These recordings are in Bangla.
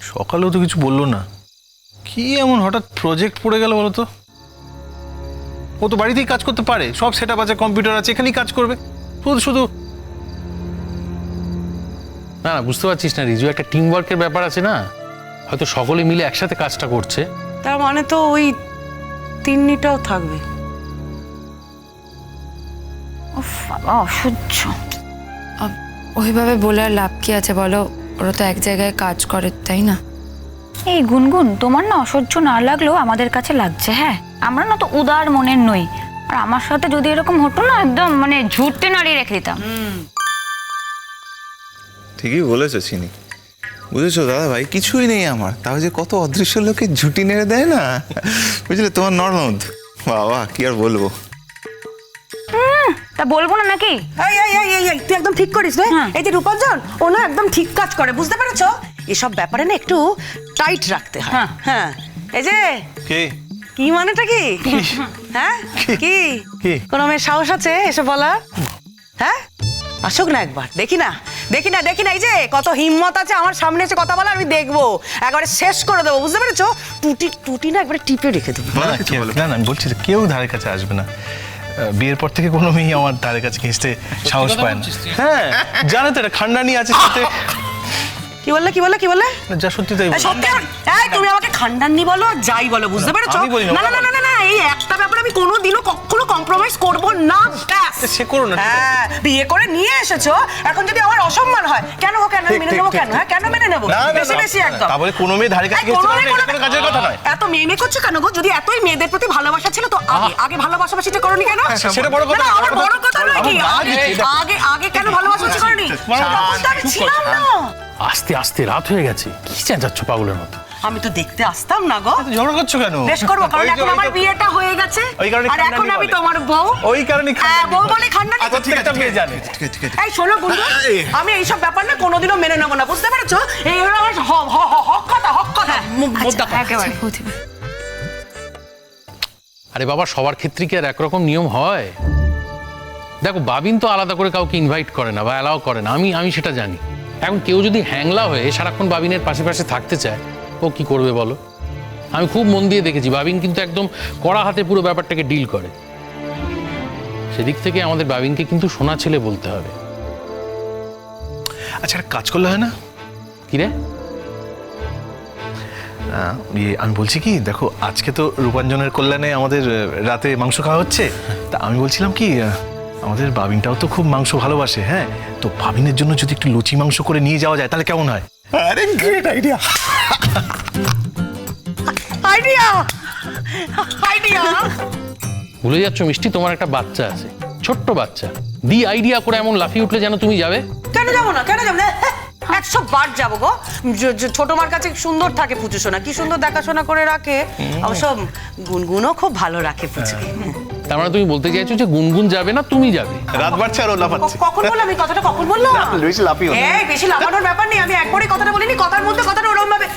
সকালেও তো কিছু বললো না, কি এমন হঠাৎ প্রজেক্ট পড়ে গেল বলো তো? ও তো বাড়িতেই কাজ করতে পারে, সব সেটআপ আছে, কম্পিউটার আছে, এখানেই কাজ করবে। শুধু শুধু না না, বুঝতে পারছিস না রিজু, একটা টিম ওয়ার্কের ব্যাপার আছে না, হয়তো সকলে মিলে একসাথে কাজটা করছে। তার মানে তো ওই তিন্নিটাও থাকবে। উফ বাবা, অসহ্য। ওইভাবে বলে আর লাভ কি আছে বলো? ওরা তো এক জায়গায় কাজ করে, তাই না? এই গুনগুন, তোমার না অসহ্য না লাগলেও আমাদের কাছে লাগছে। হ্যাঁ, আমরা না তো উদার মনের নই। আর আমার সাথে যদি এরকম হতো না, একদম মানে ঝুটতে নাড়িয়ে রেখে দিতাম। ঠিকই বলেছো চিনি, বুঝেছো দাদা ভাই, কিছুই নেই আমার, তাও যে কত অদৃশ্য লোকে ঝুটি নেড়ে দেয় না, বুঝলে তোমার ননদ। বাবা কি আর বলবো। তা বলবো না নাকি? এই এই এই এই, তুই একদম ঠিক করিস রে। এই যে রূপাঞ্জন, ও না একদম ঠিক কাজ করে, বুঝতে পেরেছো? এসব ব্যাপারে না একটু টাইট রাখতে হয়। হ্যাঁ, এই যে কে? কি মানেটা কি? হ্যাঁ, কি কোনো মেয়ের সাহস আছে এসে বলা? হ্যাঁ, আসুক না একবার, দেখি না দেখি না দেখি না, এই যে কত হিম্মত আছে আমার সামনে এসে কথা বলা, আমি দেখবো, একবারে শেষ করে দেবো, বুঝতে পেরেছো? টুটি টুটি না একবারে টিপে রেখে দেবো। না না, আমি বলছি যে কেউ ধারে কাছে আসবে না। বিয়ের পর থেকে কোনো মেয়ে আমার ধারে কাছে ঘেঁচতে সাহস পায় না। হ্যাঁ, জানো তো এটা খান্ডানি আছে সাথে। কি বললে কি বললে কি বললে? যা সত্যি তাই বলছি। সত্যি? এই তুমি আমাকে খান্ডাননি বলো, যাই বলো, বুঝতে পেরেছো? আমি বলি না, না না না না না, এই একটা ব্যাপারে আমি কোনোদিনও কখনো কম্প্রোমাইজ করব না। ব্যাস। সে করো না। হ্যাঁ, বিয়ে করে নিয়ে এসেছো, এখন যদি আমার অসম্মান হয়, কেন কেন মেনে নেবো? কেন? হ্যাঁ, কেন মেনে নেবো? বেশি বেশি একদম। তাহলে কোনো মেয়ে ধারে কাছে ঘেঁচতে পারবে, এটা কোনো কাজের কথা নয়। এত মেয়ে করছো কেন গো? যদি এতই মেয়েদের প্রতি ভালোবাসা ছিল তো আগে আগে ভালোবাসাবাসিটা করনি কেন? সেটা বড় কথা। না, আমার বড় কথা নয় কি, আগে আগে কেন ভালোবাসাবাসি করনি? তখন তো আমি ছিলাম না। আস্তে আস্তে রাত হয়ে গেছে, কি চেঁচাচ্ছ পাগলের মতো? আমি তো দেখতে আসতাম না গো। ঝগড়া করছো কেন? বেশ করবো, কারণ এখন আমার বিয়েটা হয়ে গেছে, ওই কারণে আর এখন খান্ডানি আমি বলে। তোমার বউ। ওই কারণে হ্যাঁ, বউ বলে খান্ডানি। প্রত্যেকটা মেয়ে জানে। এই শোনো বন্ধু, আমি এইসব ব্যাপার না কোনোদিনও মেনে নেবো না, বুঝতে পেরেছো? এই হলো আমার হক কথা, হক কথা। একেবারে। প্রতিভা, আরে বাবা, সবার ক্ষেত্রে কি আর একরকম নিয়ম হয়? দেখো, বাবিন তো আলাদা করে কাউকে ইনভাইট করে না বা অ্যালাউ করে না, আমি সেটা জানি। এখন কেউ যদি হ্যাংলা হয়ে সারাক্ষণ বাবিনের পাশে পাশে থাকতে চায়, ও কি করবে বলো? আমি খুব মন দিয়ে দেখেছি, বাবিন কিন্তু একদম কড়া হাতে পুরো ব্যাপারটাকে ডিল করে। সেদিক থেকে আমাদের বাবিনকে কিন্তু সোনা ছেলে বলতে হবে। আচ্ছা, একটা কাজ করলে হয় না? কি রে? আমি বলছি কি, দেখো আজকে তো রূপাঞ্জনের কল্যাণে আমাদের রাতে মাংস খাওয়া হচ্ছে, তা আমি বলছিলাম কি, আমাদের বাবিনটাও তো খুব মাংস ভালোবাসে। হ্যাঁ, তো বাবিনের জন্য যদি একটু লুচি মাংস করে নিয়ে যাওয়া যায় তাহলে কেমন হয়? আরে গ্রেট আইডিয়া। Idea idea. ভুলে যাচ্ছ মিষ্টি, তোমার একটা বাচ্চা আছে, ছোট্ট বাচ্চা, দি আইডিয়া করে এমন লাফিয়ে উঠলে যেন তুমি যাবে। কেন যাবো না, কেন যাবো না? 100 বার যাবো গো। ছোট মার কাছে সুন্দর থাকে পুজো সোনা, কি সুন্দর দেখাশোনা করে রাখে। অবশ্য গুনগুনও খুব ভালো রাখে পুজোকে। তার মানে তুমি বলতে চাইছো যে গুনগুন যাবে না, তুমি যাবে? রাত বাড়ছে আর ও লাফাচ্ছে। কখন বললাম এই কথাটা? কখন বললাম? বেশি লাফিও না। এই বেশি লাফানোর ব্যাপার নেই, আমি একবারই কথাটা বলিনি, কথার মধ্যে কথাটা ওরকম ভাবে।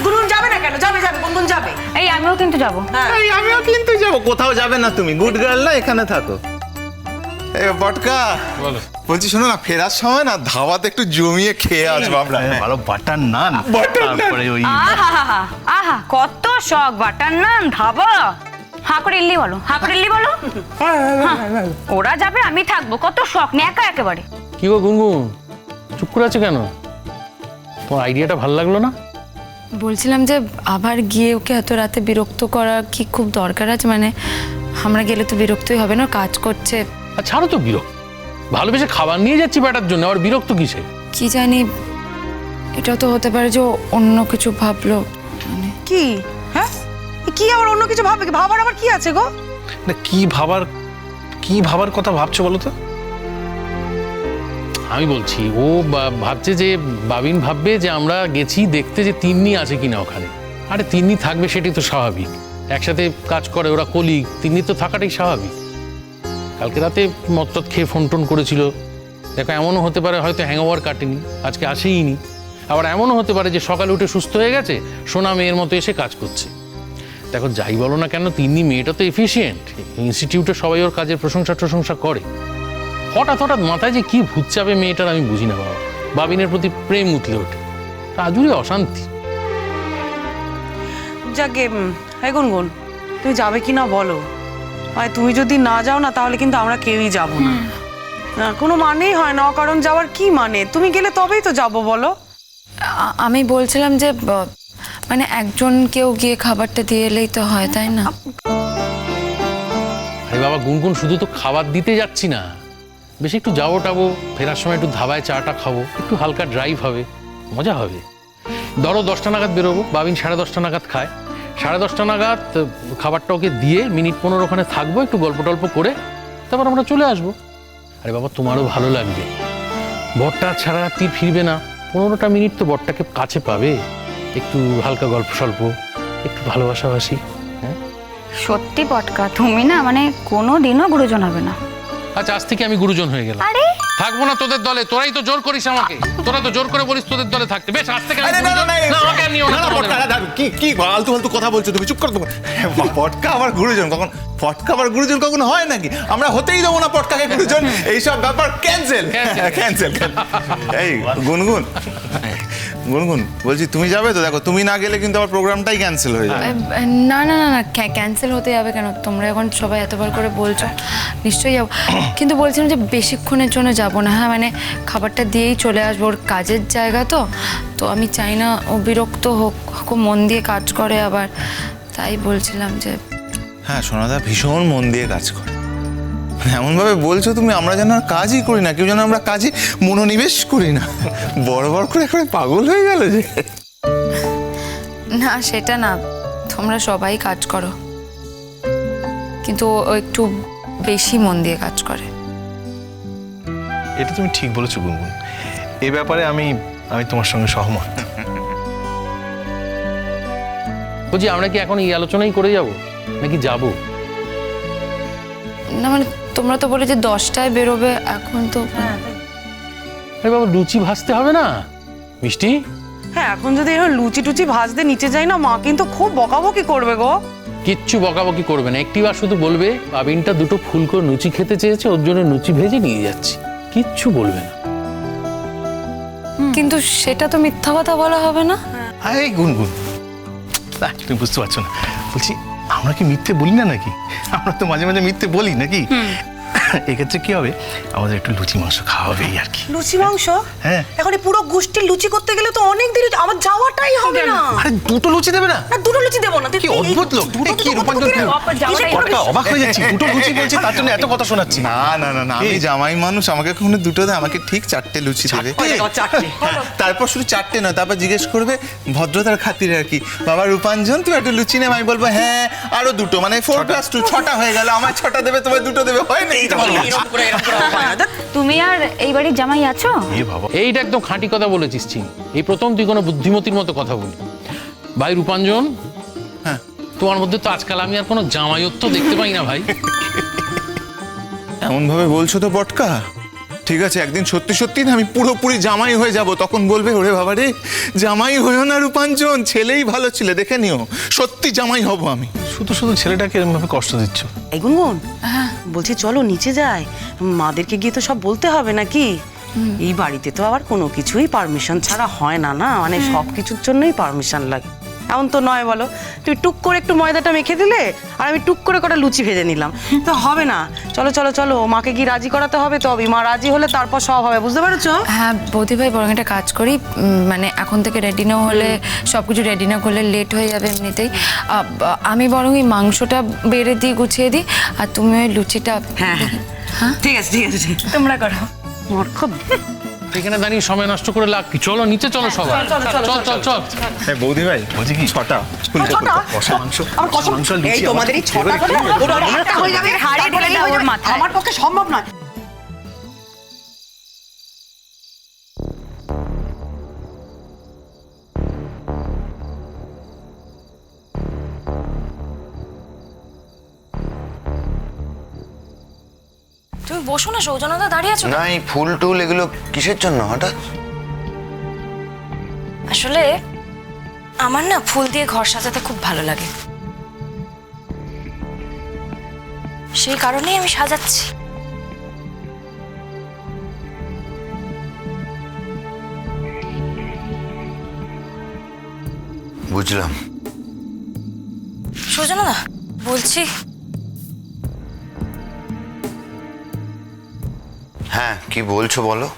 গুনগুন যাবে না কেন? যাবে যাবে, গুনগুন যাবে। এই আমিও কিন্তু যাবো। হ্যাঁ, এই আমিও কিন্তু যাবো। কোথাও যাবে না তুমি, গুড গার্ল না, এখানে থাকো। এ বটকা, বলো। বলছি শোনো না, ফেরার সময় না ধাবাতে একটু জমিয়ে খেয়ে আসবো আমরা। ভালো বাটার নান, তারপরে ওই আহা আহা, কত শখ বাটার নান, ধাবা। হাঁ করে ইল্লি বলো, হাঁ করে ইল্লি বলো। হ্যাঁ, ওরা যাবে আমি থাকবো, কত শখ নিয়ে একা একেবারে। কি গো গুনগুন, চুপ করে আছে কেন? তোমার আইডিয়াটা ভালো লাগলো না? বলছিলাম যে আবার গিয়ে ওকে এত রাতে বিরক্ত করা কি খুব দরকার আছে? মানে আমরা গেলে তো বিরক্তই হবে না, কাজ করছে। আর ছাড়ো তো বিরক্ত, ভালোবেসে খাবার নিয়ে যাচ্ছি ব্যাটার জন্য, আর বিরক্ত কিসে? কি জানি, এটাও তো হতে পারে যে ও অন্য কিছু ভাবলো। মানে কি? হ্যাঁ, কি আবার অন্য কিছু ভাবে? ভাবার আবার কি আছে গো? না, কি ভাবার কথা ভাবছো বলো তো? আমি বলছি, ও ভাবছে যে বাবিন ভাববে যে আমরা গেছি দেখতে যে তিন্নি আছে কিনা ওখানে। আরে তিন্নি থাকবে, সেটাই তো স্বাভাবিক, একসাথে কাজ করে ওরা, কলিগ, তিন্নি তো থাকাটাই স্বাভাবিক। কালকে রাতে মদ খেয়ে ফোন টোন করেছিল, দেখো এমনও হতে পারে হয়তো হ্যাংওভার কাটেনি, আজকে আসেইনি। আবার এমনও হতে পারে যে সকালে উঠে সুস্থ হয়ে গেছে, সোনা মেয়ের মতো এসে কাজ করছে। দেখো যাই বলো না কেন, তিন্নি মেয়েটা তো এফিসিয়েন্ট, ইনস্টিটিউটে সবাই ওর কাজের প্রশংসা করে। হঠাৎ মাথায় যে কি ভূত চাপে মেয়েটার আমি বুঝি না বাবা, বাবিনের প্রতি প্রেম উতলে ওঠে, আজুরি অশান্তি। যাকে এই গুনগুন তুমি যাবে কি না বলো? আর তুমি যদি না যাও না তাহলে কিন্তু আমরা কেউই যাব না। না, কোনো মানেই হয় না, কারণ যাওয়ার কি মানে? তুমি গেলে তবেই তো যাব, বলো। আমি বলছিলাম যে মানে একজন কেউ গিয়ে খাবারটা দিয়ে এলেই তো হয়, তাই না? আরে বাবা গুনগুন, শুধু তো খাবার দিতে যাচ্ছি না, বেশি একটু যাবো টাবো, ফেরার সময় একটু ধাবায় চাটা খাবো, একটু হালকা ড্রাইভ হবে, মজা হবে। ধরো 10টা নাগাদ বেরোবো, বাবিন 10:30 নাগাদ খায়, 10:30 নাগাদ খাবারটা ওকে দিয়ে মিনিট 15 ওখানে থাকবো, একটু গল্প টল্প করে তারপর আমরা চলে আসবো। আরে বাবা তোমারও ভালো লাগবে, বরটা ছাড়া রাত্রি ফিরবে না, 15টা মিনিট তো বরটাকে কাছে পাবে, একটু হালকা গল্প স্বল্প, একটু ভালোবাসাবাসি। হ্যাঁ সত্যি পটকা, তুমি না মানে কোনোদিনও গুরুজন হবে না। আচ্ছা, আজ থেকে আমি গুরুজন হয়ে গেলাম, আরে থাকবো না তোদের দলে। তোরাই তো জোর করিস আমাকে, তোরা তো জোর করে বলিস তোদের দলে থাকতে। বেশ, আজ থেকে আমি গুরুজন। না, আমাকে আর নিও না তোমাদের দলে। কি আলতু ফালতু কথা বলছো তুমি? চুপ করো তো। পটকা আবার গুরুজন কখন? পটকা আবার গুরুজন কখন হয় নাকি? আমরা হতেই দেবো না পটকাকে গুরুজন। এইসব ব্যাপার ক্যান্সেল ক্যান্সেল। এই গুনগুন, গুনগুন বলছি তুমি যাবে তো? দেখো তুমি না গেলে কিন্তু আমার প্রোগ্রামটাই ক্যান্সেল হয়ে যাবে। না না না না, ক্যান্সেল হতে যাবে কেন? তোমরা এখন সবাই এতবার করে বলছো, নিশ্চয়ই যাবো। কিন্তু বলছিলাম যে বেশিক্ষণের জন্য যাব না। হ্যাঁ মানে খাবারটা দিয়েই চলে আসবো, ওর কাজের জায়গা তো, তো আমি চাই না ও বিরক্ত হোক, খুব মন দিয়ে কাজ করে আবার, তাই বলছিলাম যে। হ্যাঁ সোনাদা ভীষণ মন দিয়ে কাজ করে, এমন ভাবে বলছো তুমি, আমরা যেন আর কাজই করি না, কেউ যেন আমরা কাজে মনোনিবেশ করি না। বড় বড় করে এখন পাগল হয়ে গেল যে। না সেটা না, তোমরা সবাই কাজ করো, কিন্তু ও একটু বেশি মন দিয়ে কাজ করে। এটা তুমি ঠিক বলেছো গুনগুন, এই ব্যাপারে আমি তোমার সঙ্গে সহমত। বলছি আমরা কি এখন এই আলোচনাই করে যাব নাকি যাব? না মানে তোমরা তো বলে যে 10টায় বেরোবে, এখন তো আরে বাবা লুচি ভাজতে হবে না মিষ্টি? হ্যাঁ, এখন যদি এরকম লুচি টুচি ভাজতে নিচে যাই না, মা কিন্তু খুব বকাবকি করবে গো। কিচ্ছু বকাবকি করবে না, একটিবার শুধু বলবে বাবিনটা 2টো ফুলকো লুচি খেতে চেয়েছে, ওর জন্য লুচি ভেজে নিয়ে যাচ্ছি, কিচ্ছু বলবে না। কিন্তু সেটা তো মিথ্যা কথা বলা হবে না। এই গুনগুন, তুমি বুঝতে পারছো না, বলছি আমরা কি মিথ্যে বলি না নাকি? আমরা তো মাঝে মাঝে মিথ্যে বলি নাকি? এক্ষেত্রে কি হবে, আমাদের একটু লুচি মাংস খাওয়া হবে এই আর কি। লুচি মাংস? হ্যাঁ। এখন এই পুরো গোষ্ঠীর লুচি করতে গেলে তো অনেক দেরি, আমার যাওয়াটাই হবে না। আরে 2টো লুচি দেবে না? না, 2টো লুচি দেবো না। কি অদ্ভুত লোক! এই কি রূপাঞ্জন, পটকা অবাক হয়ে যাচ্ছি, 2টো লুচি বলছি তার জন্য এত কথা শোনাচ্ছি। না না না না, আমি জামাই মানুষ, আমাকে কখনো 2টো দেয়, আমাকে ঠিক 4টে লুচি দেবে। তারপর শুধু 4টে নয়, তারপর জিজ্ঞেস করবে ভদ্রতার খাতিরে আর কি, বাবা রূপাঞ্জন তুমি একটা লুচি নেবে? আমি বলবো হ্যাঁ আরো 2টো, মানে 4+2 6টা হয়ে গেল। আমার 6টা দেবে, তোমার 2টো দেবে, হয় না? তুমি আর এই বাড়ির জামাই আছো? এ বাবা, এইটা একদম খাঁটি কথা বলেছিস চিনি, এই প্রথম তুই কোনো বুদ্ধিমতির মতো কথা বলি। ভাই রূপাঞ্জন, হ্যাঁ তোমার মধ্যে তো আজকাল আমি আর কোনো জামাইত্ব দেখতে পাই না ভাই। এমন ভাবে বলছো তো পটকা, ঠিক আছে একদিন সত্যি সত্যি না আমি পুরোপুরি জামাই হয়ে যাব, তখন বলবে ওরে বাবা রে জামাই হইও না রূপাঞ্জন, ছেলেই ভালো ছিল, দেখে নিও, সত্যি জামাই হব আমি। শুধু শুধু ছেলেটাকে এরকম ভাবে কষ্ট দিচ্ছ। এই গুনগুন, বলছি চলো নিচে যাই, মাদেরকে গিয়ে তো সব বলতে হবে নাকি? এই বাড়িতে তো আবার কোনো কিছুই পারমিশন ছাড়া হয় না, না মানে সব কিছুর জন্যই পারমিশন লাগে। এমন তো নয় বলো, তুমি টুক করে একটু ময়দাটা মেখে দিলে আর আমি টুক করে কটা লুচি ভেজে নিলাম, তো হবে না? চলো চলো চলো, মাকে গিয়ে রাজি করাতে হবে, তবে মা রাজি হলে তারপর সব হবে, বুঝতে পারছো? হ্যাঁ বৌদি ভাই, বরং একটা কাজ করি, মানে এখন থেকে রেডি না হলে, সব কিছু রেডি না করলে লেট হয়ে যাবে এমনিতেই। আমি বরং এই মাংসটা বেড়ে দিই, গুছিয়ে দিই, আর তুমি ওই লুচিটা। হ্যাঁ হ্যাঁ, ঠিক আছে ঠিক আছে, তোমরা করো। আমার খুব এখানে দাঁড়িয়ে সময় নষ্ট করে লাভ কি? চলো নিচে চলো সবাই, চল চল চল। বৌদি ভাই বলছি কি 6টা কষা মাংস, আমার কসম, মাংস আর লুচি এই তোমাদের এই 6টা করে ওর একটা হয়ে যাবে, হাড়ি ঢেলে দাও ওর মাথায়। আমার পক্ষে সম্ভব নয়। তুমি বসো না, সৌজনদা দাঁড়িয়ে আছো। না এই ফুল টুল এগুলো কিসের জন্য হঠাৎ? আসলে আমার না ফুল দিয়ে ঘর সাজাতে খুব ভালো লাগে, সেই কারণেই আমি সাজাচ্ছি। বুঝলাম, সুজনা না বলছি, হ্যাঁ কি বলছো বলো।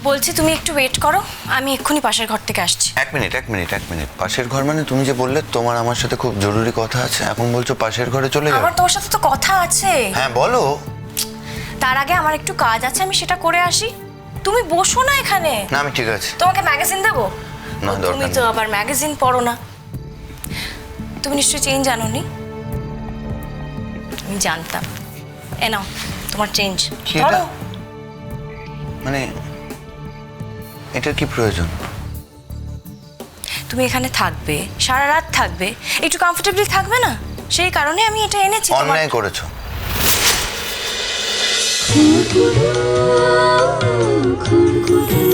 বলছি তুমি একটু ওয়েট করো, আমি এক্ষুনি পাশের ঘর থেকে আসছি। এক মিনিট। পাশের ঘর মানে তুমি যে বললে তোমার আমার সাথে খুব জরুরি কথা আছে, এখন বলছো পাশের ঘরে চলে যাও? আমার তোমার সাথে তো কথা আছে। হ্যাঁ বলো। তার আগে আমার একটু কাজ আছে, আমি সেটা করে আসি। তুমি বসো না এখানে। না আমি ঠিক আছে। তোমাকে ম্যাগাজিন দেবো? না, দরকার তুমি তো নেই। আবার ম্যাগাজিন পড়ো না। তুমি নিশ্চয়ই চেঞ্জ জানোনি। আমি জানতাম। এ নাও তোমার চেঞ্জ। কি এটা? মানে এটার কি প্রয়োজন? তুমি এখানে থাকবে, সারা রাত থাকবে, একটু কমফোর্টেবলি থাকবে না, সেই কারণে আমি এটা এনেছি। অন্যায় করেছো। খুন খুন